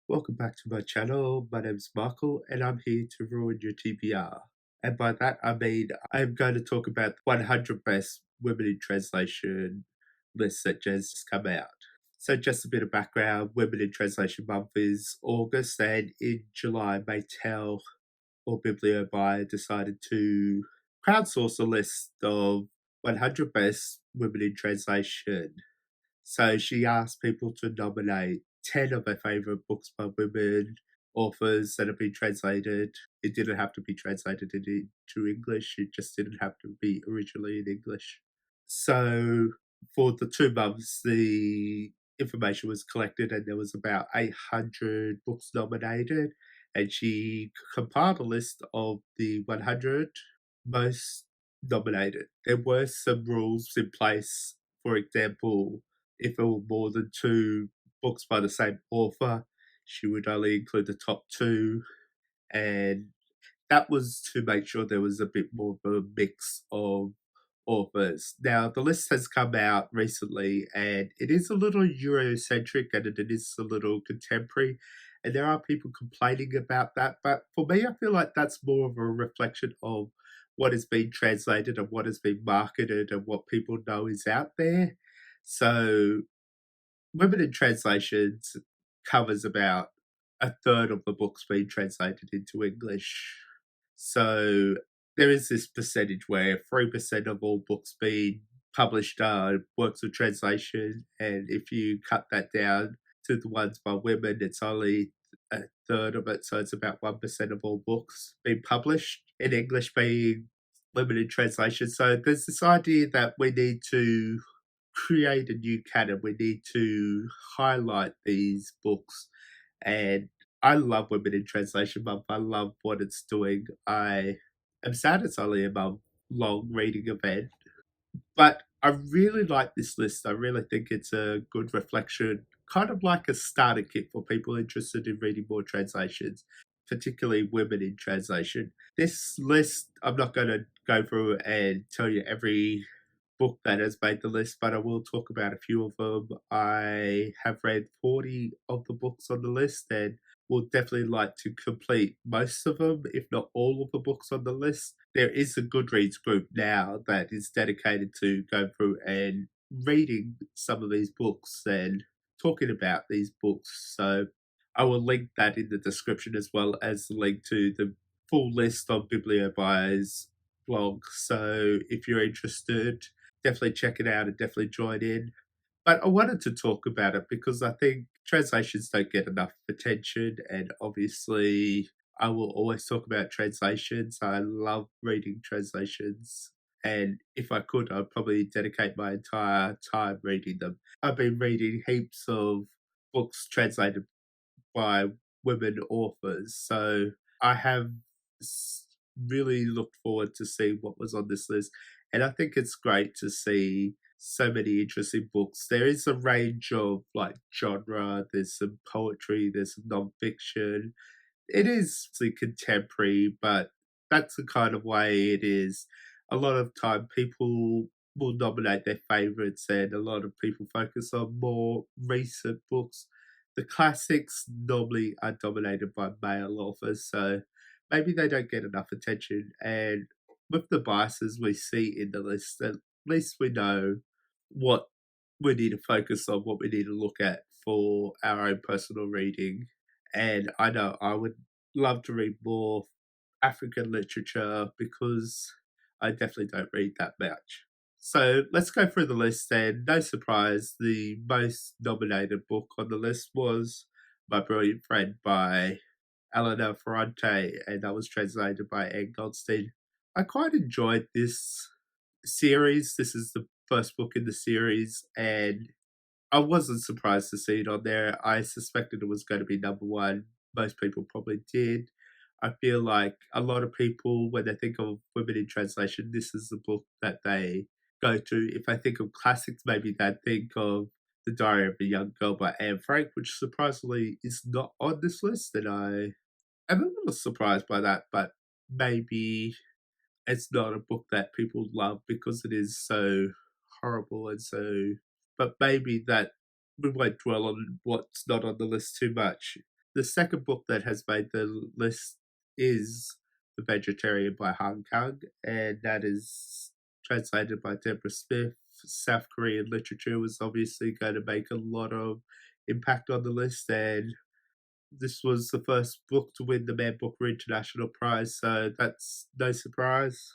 Welcome back to my channel. My name's Michael and I'm here to ruin your TBR. And by that I mean I'm going to talk about the 100 best women in translation lists that just come out. So just a bit of background, Women in Translation Month is August, and in July Maytel or Biblibio decided to crowdsource a list of 100 best women in translation. So she asked people to nominate 10 of their favourite books by women authors that have been translated. It didn't have to be translated into English, it just didn't have to be originally in English. So for the 2 months, the information was collected and there was about 800 books nominated, and she compiled a list of the 100 most nominated. There were some rules in place. For example, if there were more than 2 books by the same author, she would only include the top 2, and that was to make sure there was a bit more of a mix of authors. Now, the list has come out recently, and it is a little Eurocentric and it is a little contemporary, and there are people complaining about that. But for me, I feel like that's more of a reflection of what has been translated and what has been marketed and what people know is out there. So, Women in Translations covers about a third of the books being translated into English. So there is this percentage where 3% of all books being published are works of translation, and if you cut that down to the ones by women, it's only a third of it, so it's about 1% of all books being published in English being women in translation. So there's this idea that we need to create a new canon. We need to highlight these books. And I love Women in Translation Month. I love what it's doing. I am sad it's only a month long reading event, but I really like this list. I really think it's a good reflection, kind of like a starter kit for people interested in reading more translations, particularly women in translation. This list, I'm not going to go through and tell you every book that has made the list, but I will talk about a few of them. I have read 40 of the books on the list and will definitely like to complete most of them, if not all of the books on the list. There is a Goodreads group now that is dedicated to going through and reading some of these books and talking about these books. So I will link that in the description, as well as the link to the full list on Biblibio's blog. So if you're interested, definitely check it out and definitely join in. But I wanted to talk about it because I think translations don't get enough attention, and obviously I will always talk about translations. I love reading translations, and if I could, I'd probably dedicate my entire time reading them. I've been reading heaps of books translated by women authors, so I have really looked forward to see what was on this list, and I think it's great to see so many interesting books. There is a range of like genre. There's some poetry. There's some nonfiction. It is contemporary, but that's the kind of way it is. A lot of time, people will nominate their favorites, and a lot of people focus on more recent books. The classics normally are dominated by male authors, so maybe they don't get enough attention. And with the biases we see in the list, at least we know what we need to focus on, what we need to look at for our own personal reading. And I know I would love to read more African literature because I definitely don't read that much. So let's go through the list, and no surprise, the most nominated book on the list was My Brilliant Friend by Elena Ferrante, and that was translated by Goldstein. I quite enjoyed this series. This is the first book in the series, and I wasn't surprised to see it on there. I suspected it was going to be number one. Most people probably did. I feel like a lot of people, when they think of women in translation, this is the book that they go to. If I think of classics, maybe they'd think of The Diary of a Young Girl by Anne Frank, which surprisingly is not on this list, and I am a little surprised by that, but maybe it's not a book that people love because it is so horrible and so. But maybe that we won't dwell on what's not on the list too much. The second book that has made the list is The Vegetarian by Kang, and that is translated by Deborah Smith. South Korean literature was obviously going to make a lot of impact on the list, and this was the first book to win the Man Booker International Prize, so that's no surprise.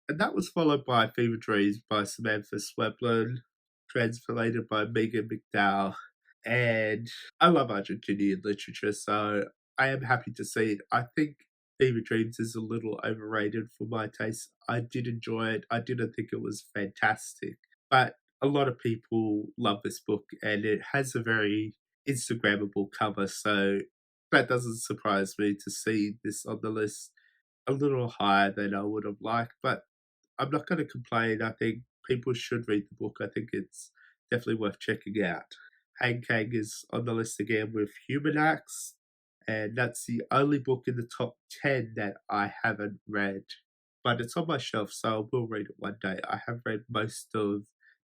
And that was followed by Fever Dreams by Samantha Schweblin, translated by Megan McDowell. And I love Argentinian literature, so I am happy to see it. I think Fever Dreams is a little overrated for my taste. I did enjoy it. I didn't think it was fantastic, but a lot of people love this book, and it has a very Instagrammable cover, so that doesn't surprise me to see this on the list a little higher than I would have liked, but I'm not going to complain. I think people should read the book. I think it's definitely worth checking out. Kang is on the list again with Human Acts, and that's the only book in the top 10 that I haven't read. But it's on my shelf, so I will read it one day. I have read most of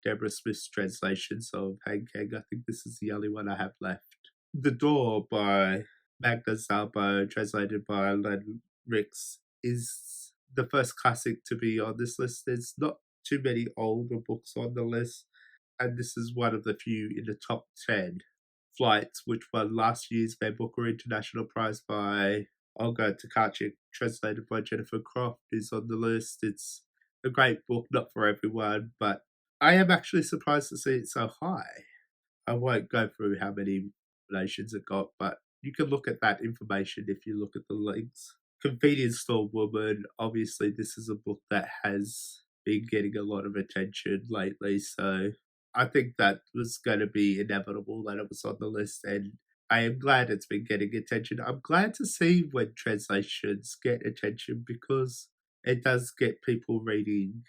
Deborah Smith's translations of Kang. I think this is the only one I have left. The Door by Magda Szabó, translated by Len Rix, is the first classic to be on this list. There's not too many older books on the list, and this is one of the few in the top 10. Flights, which won last year's Man Booker International Prize by Olga Tokarczuk, translated by Jennifer Croft, is on the list. It's a great book, not for everyone, but I am actually surprised to see it so high. I won't go through how many nominations it got, but you can look at that information if you look at the links. Convenience Store Woman, obviously this is a book that has been getting a lot of attention lately, so I think that was going to be inevitable that it was on the list, and I am glad it's been getting attention. I'm glad to see when translations get attention because it does get people reading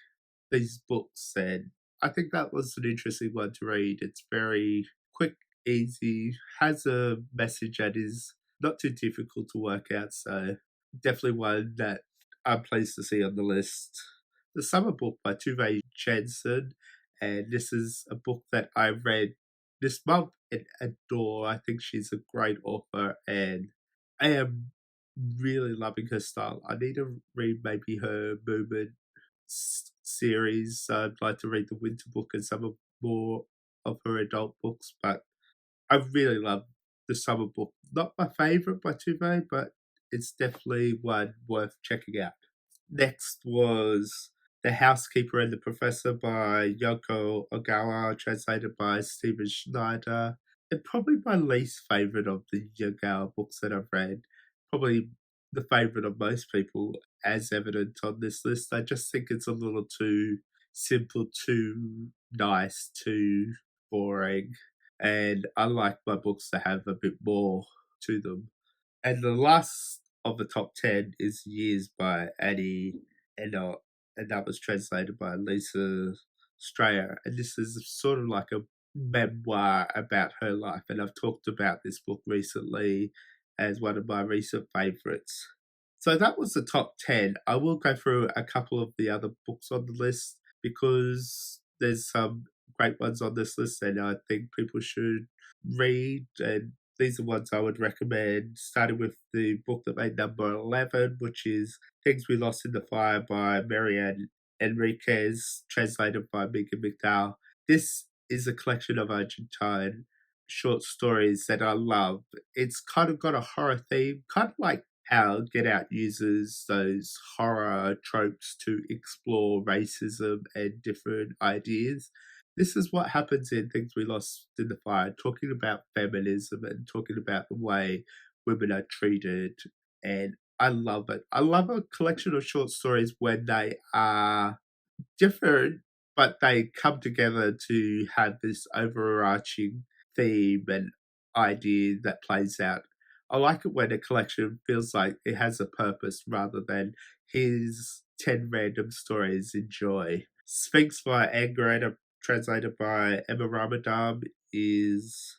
these books, and I think that was an interesting one to read. It's very quick, easy, has a message that is not too difficult to work out, so definitely one that I'm pleased to see on the list. The Summer Book by Tove Jansson, and this is a book that I read this month and adore. I think she's a great author, and I am really loving her style. I need to read maybe her Movement series. I'd like to read the Winter Book and some of more of her adult books, but I really love the Summer Book. Not my favourite by Tove, but it's definitely one worth checking out. Next was The Housekeeper and the Professor by Yoko Ogawa, translated by Stephen Snyder. And probably my least favourite of the Ogawa books that I've read. Probably the favourite of most people, as evident on this list. I just think it's a little too simple, too nice, too boring. And I like my books to have a bit more to them. And the last of the top 10 is Years by Annie Ernaux, and that was translated by Lisa Strayer. And this is sort of like a memoir about her life, and I've talked about this book recently as one of my recent favourites. So that was the top 10. I will go through a couple of the other books on the list because there's some great ones on this list, and I think people should read, and these are ones I would recommend, starting with the book that made number 11, which is Things We Lost in the Fire by Mariana Enríquez, translated by Megan McDowell. This is a collection of Argentine short stories that I love. It's kind of got a horror theme, kind of like how Get Out uses those horror tropes to explore racism and different ideas. This is what happens in Things We Lost in the Fire, talking about feminism and talking about the way women are treated. And I love it. I love a collection of short stories when they are different, but they come together to have this overarching theme and idea that plays out. I like it when a collection feels like it has a purpose rather than here's 10 random stories, enjoy. Sphinx by Angareta, translated by Emma Ramadan, is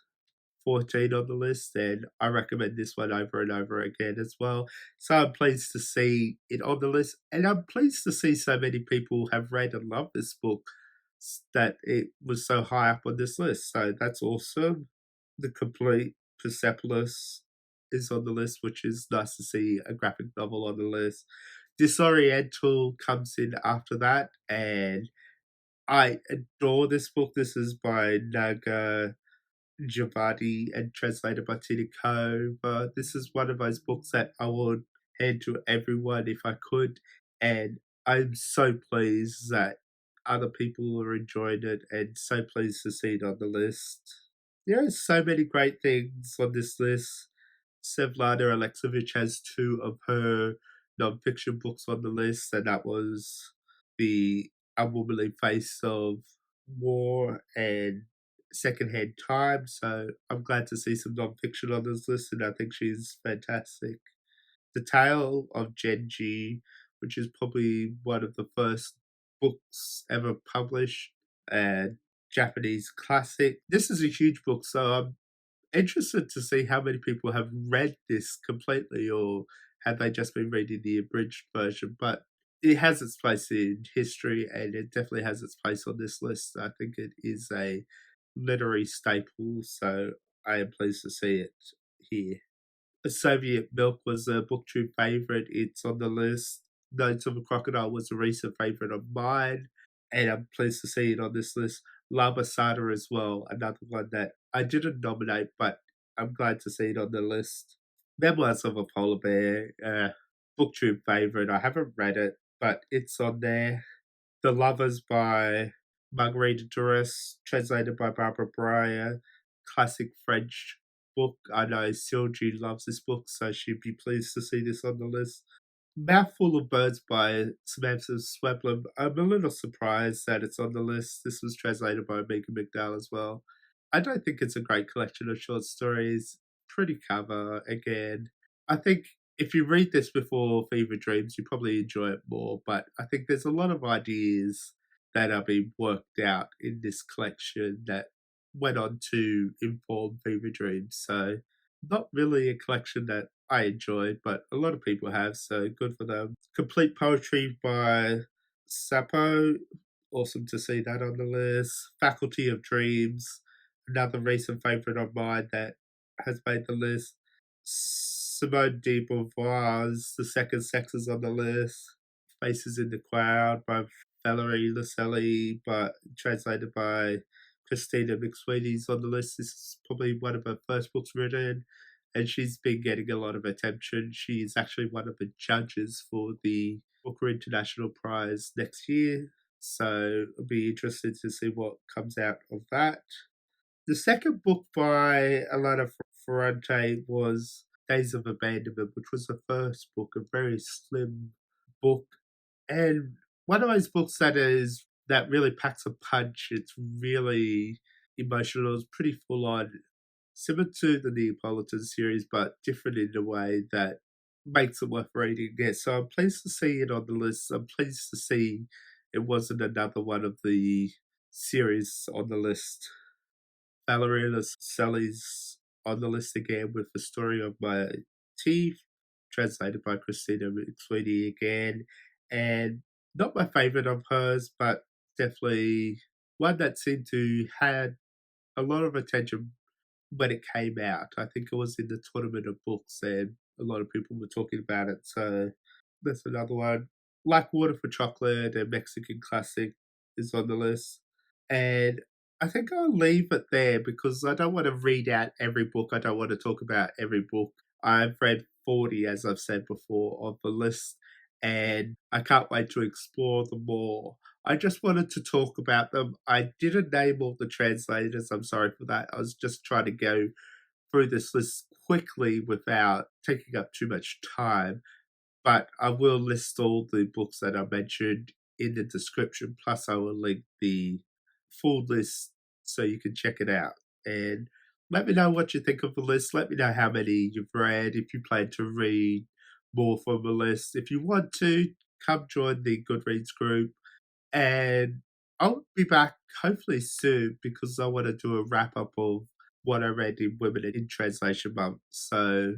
14 on the list, and I recommend this one over and over again as well. So I'm pleased to see it on the list, and I'm pleased to see so many people have read and loved this book, that it was so high up on this list. So that's awesome. The Complete Persepolis is on the list, which is nice to see a graphic novel on the list. Disoriental comes in after that, and I adore this book. This is by Naga Giovanni and translated by Tina But this is one of those books that I would hand to everyone if I could, and I'm so pleased that other people are enjoying it, and so pleased to see it on the list. There are so many great things on this list. Svetlana Alexievich has two of her non-fiction books on the list, and that was The Unwomanly Face of War and Secondhand Time. So I'm glad to see some non-fiction on this list, and I think she's fantastic. The Tale of Genji, which is probably one of the first books ever published, and Japanese classic. This is a huge book, so I'm interested to see how many people have read this completely, or have they just been reading the abridged version. But it has its place in history, and it definitely has its place on this list. I think it is a literary staple, so I am pleased to see it here. The Soviet Milk was a BookTube favorite. It's on the list. Notes of a Crocodile was a recent favorite of mine, and I'm pleased to see it on this list. Lama Sada as well, another one that I didn't nominate, but I'm glad to see it on the list. Memoirs of a Polar Bear, BookTube favorite. I haven't read it, but it's on there. The Lovers by Marguerite Duras, translated by Barbara Breyer. Classic French book. I know Silji loves this book, so she'd be pleased to see this on the list. Mouthful of Birds by Samantha Schweblin. I'm a little surprised that it's on the list. This was translated by Megan McDowell as well. I don't think it's a great collection of short stories. Pretty cover, again. I think if you read this before Fever Dreams, you probably enjoy it more, but I think there's a lot of ideas that are being worked out in this collection that went on to inform Fever Dreams. So, not really a collection that I enjoyed, but a lot of people have, so good for them. Complete Poetry by Sappho. Awesome to see that on the list. Faculty of Dreams, another recent favourite of mine that has made the list. Simone de Beauvoir's The Second Sex is on the list. Faces in the Crowd by Valerie Lucelli, but translated by Christina McSweeney's on the list. This is probably one of her first books written, and she's been getting a lot of attention. She's actually one of the judges for the Booker International Prize next year, so I'll be interested to see what comes out of that. The second book by Elena Ferrante was Days of Abandonment, which was the first book, a very slim book, and one of those books that really packs a punch. It's really emotional. It's pretty full on, similar to the Neapolitan series, but different in a way that makes it worth reading. Yeah, so I'm pleased to see it on the list. I'm pleased to see it wasn't another one of the series on the list. Valerie Lucelli's on the list again with The Story of My Teeth, translated by Christina McSweeney again. And not my favourite of hers, but definitely one that seemed to had a lot of attention when it came out. I think it was in the Tournament of Books, and a lot of people were talking about it. So that's another one. Like Water for Chocolate, a Mexican classic, is on the list. And I think I'll leave it there because I don't want to read out every book. I don't want to talk about every book. I've read 40, as I've said before, of the list, and I can't wait to explore them more. I just wanted to talk about them. I didn't name all the translators. I'm sorry for that. I was just trying to go through this list quickly without taking up too much time. But I will list all the books that I mentioned in the description. Plus, I will link the full list so you can check it out. And let me know what you think of the list. Let me know how many you've read, if you plan to read more from the list. If you want to, come join the Goodreads group. And I'll be back hopefully soon because I want to do a wrap up of what I read in Women in Translation Month. So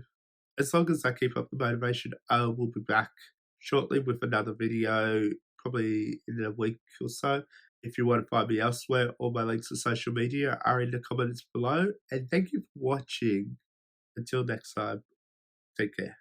as long as I keep up the motivation, I will be back shortly with another video, probably in a week or so. If you want to find me elsewhere, all my links to social media are in the comments below. And thank you for watching. Until next time. Take care.